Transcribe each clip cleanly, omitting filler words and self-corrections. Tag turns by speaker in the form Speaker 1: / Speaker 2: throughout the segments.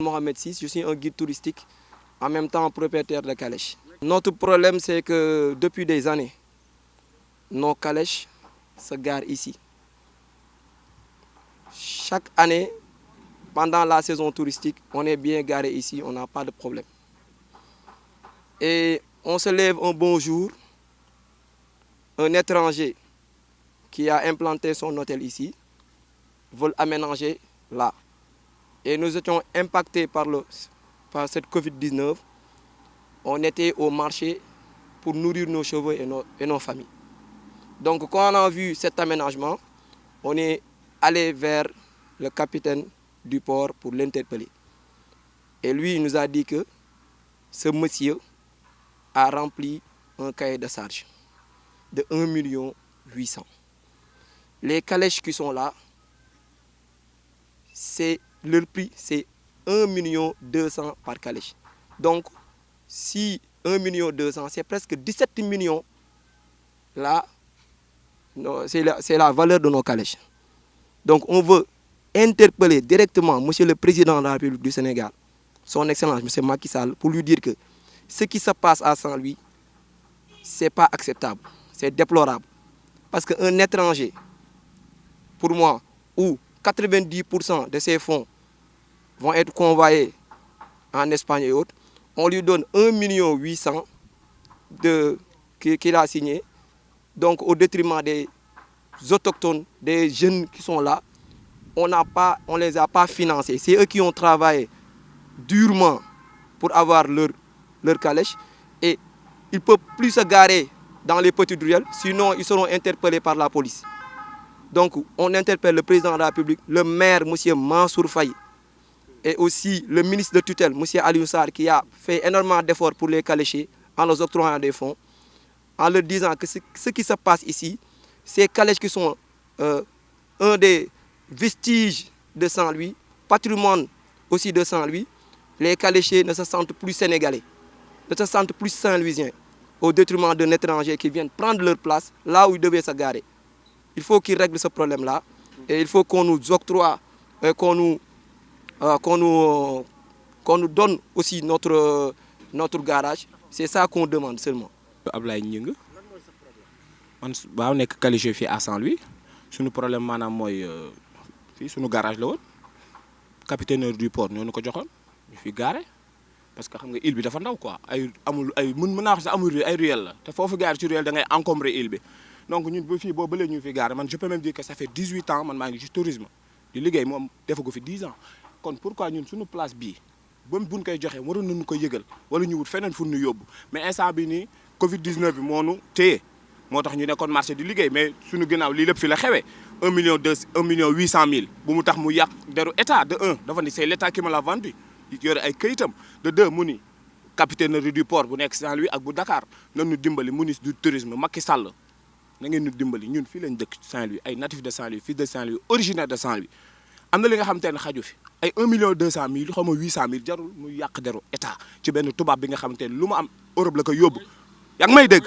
Speaker 1: Mohamed VI, je suis un guide touristique, en même temps propriétaire de calèches. Notre problème, c'est que depuis des années, nos calèches se garent ici. Chaque année, pendant la saison touristique, on est bien garé ici, on n'a pas de problème. Et on se lève un bon jour, un étranger qui a implanté son hôtel ici, veut aménager là. Et nous étions impactés par cette Covid-19. On était au marché pour nourrir nos chevaux et nos familles. Donc quand on a vu cet aménagement, on est allé vers le capitaine du port pour l'interpeller. Et lui, il nous a dit que ce monsieur a rempli un cahier de charge de 1 800 000. Les calèches qui sont là, leur prix, c'est 1 200 000 par calèche. Donc, si 1 200 000, c'est presque 17 millions. Là, c'est la valeur de nos calèches. Donc, on veut interpeller directement M. le Président de la République du Sénégal, son Excellence M. Macky Sall, pour lui dire que ce qui se passe à Saint-Louis, ce n'est pas acceptable, c'est déplorable. Parce qu'un étranger, pour moi, où 90% de ces fonds vont être convoyés en Espagne et autres, on lui donne 1 800 000 qu'il a signé, donc au détriment des autochtones, des jeunes qui sont là. On ne les a pas financés. C'est eux qui ont travaillé durement pour avoir leur calèche. Et ils ne peuvent plus se garer dans les petites ruelles, sinon ils seront interpellés par la police. Donc on interpelle le président de la République, le maire, M. Mansour Faye, et aussi le ministre de tutelle, M. Aliou Sarr, qui a fait énormément d'efforts pour les caléchers en leur octroyant des fonds, en leur disant que ce qui se passe ici, ces calèches qui sont un des vestiges de Saint-Louis, patrimoine aussi de Saint-Louis, les caléchers ne se sentent plus sénégalais, ne se sentent plus saint-louisiens, au détriment d'un étranger qui vient prendre leur place là où ils devaient se garer. Il faut qu'ils règlent ce problème-là et il faut qu'on nous octroie, qu'on nous donne aussi notre garage. C'est ça qu'on demande seulement.
Speaker 2: Ablaye Gningue man waaw nekk calécher fii à Saint-Louis suñu problème maanaam mooy fii suñu garage la woon capitaine du port ñoo ñu ko joxoon ñu fi garé parce que xam nga île bi dafa ndaw quoi ay amul ay mën naa wax sax amul ay ruelle la te foofu garé ci ruelle da ngay encombrer île bi donc ñun ba fii boobu ba léegi ñu fi garé man je peux même dire que ça fait 18 ans man maa ngi ci tourisme di liggéey moom defagu fi 10 ans kon pourquoi ñun suñu place bii ba buñ koy joxe waroon nañu ko yëgal wala ñu wut feneen fu ñu yóbbu mais instant bi nii Covid 19 bi moo nu téye moo tax ñu nekkoon marché di liggéey mais suñu ginnaaw lii lépp fi la xewee 1 800 000 bu mu tax mu yàq deru état de 1 dafa ni c'est l'état qui me l'a vendu yore ay këyitam de 2 mu ni capitainerie du port bu nekk Saint-Louis ak bu Dakar nañu dimbali ministre du tourisme Macky Sall na ngeen ñu dimbali ñun fii lañ dëkk Saint-Louis ay natifs de Saint-Louis fils de Saint-Louis originaire de Saint-Louis am na li nga xam te ne xaju fi ay 1 200 000 xaw ma 800 000 jarul muy yàq deru état ci benn tubaab bi nga xam te ne lu mu am Europe la ko yóbbu yaa ngi may dégg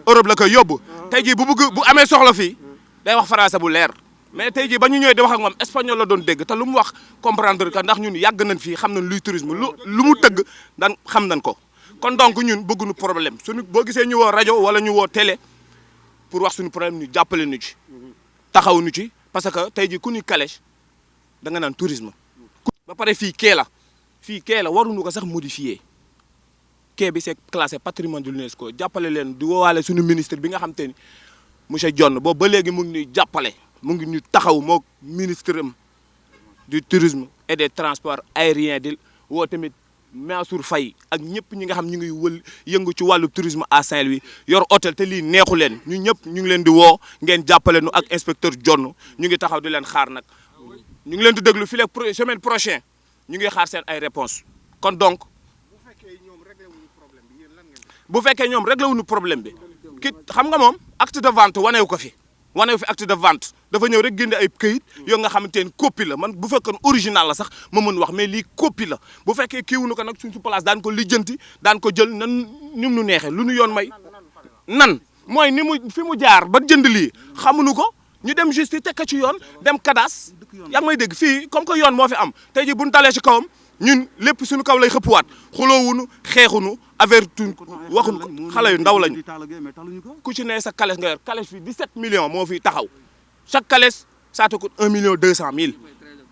Speaker 2: Europe la koy yóbbu tey jii bu amee soxla fii day wax français bu leer mais tey jii ba ñu ñëwee di wax ak moom espagnol la doon dégg te lu mu wax comprendre que ndax ñun yàgg nañ fii xam nañ luy tourisme lu mu tëgg daan xam nañ ko kon donc ñun bëgguñu problème suñu boo gisee ñu woo rajo wala ñu woo télé pour wax suñu problème ñu jàppale ñu ci taxaw ñu ci parce que tey jii ku ñu calèche da nga naan tourisme ba pare fii kee la waruñu ko sax modifier quai bi c'est classé patrimoine de l'UNESCO jàppale leen di woowaale suñu ministre bi nga xam te ni monsieur Dione boobu ba léegi mu ngi ñuy jàppale mu ngi ñu taxaw moo ministre am du tourisme et des transports aériens di woo tamit Mansour Faye ak ñëpp ñi nga xam ñu ngi yëngu ci wàllu tourisme à Saint-Louis yor hôtel te lii neexu leen ñu ñëpp ñu ngi leen di woo ngeen jàppale nu ak inspecteur Dione ñu ngi taxaw di leen xaar nag ñu ngi leen di déglu fii la semaine prochaine ñu ngi xaar seen ay réponses kon donc bu fekkee ñoom réglé wuñu problème bi ki xam nga moom acte de vente wanewu ko fi acte de vente dafa ñëw rek génne ay këyit yoo nga xamante ne copie la man bu fekkoon original la sax ma mën wax mais lii copie la bu fekkee kii wuñu ko nag suñ su place daan ko lijjanti daan ko jël nan ni mu nu neexee lu nu yoon may nan mooy ni mu fi mu jaar ba jënd lii xamuñu ko ñu dem justice teg ko ci yoon dem kadaas yaa ngi may dégg fii comme que yoon moo fi am tey jii bu ñu dalee ci kawam ñun lépp suñu kaw lay xëppuwaat xuloowuñu xeexuñu avertuñ waxuñ xale yu ndaw lañu ku ci ne sa calèche nga yor calèche fi 17 millions moo fi taxaw chaque calèche ça te coûte 1 million 200 000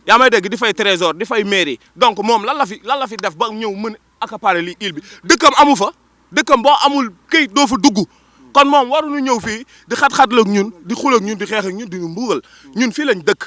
Speaker 2: yaa may dégg di fay trésor di fay mairie donc moom lan la fi def ba ñëw mën accaparer li île bi dëkkam amu fa dëkkam boo amul këyit doo fa dugg kon moom waruñu ñëw fii di xat-xatal ak ñun di xul ak ñun di xeex ak ñun di ñu mbuugal ñun fii lañ dëkk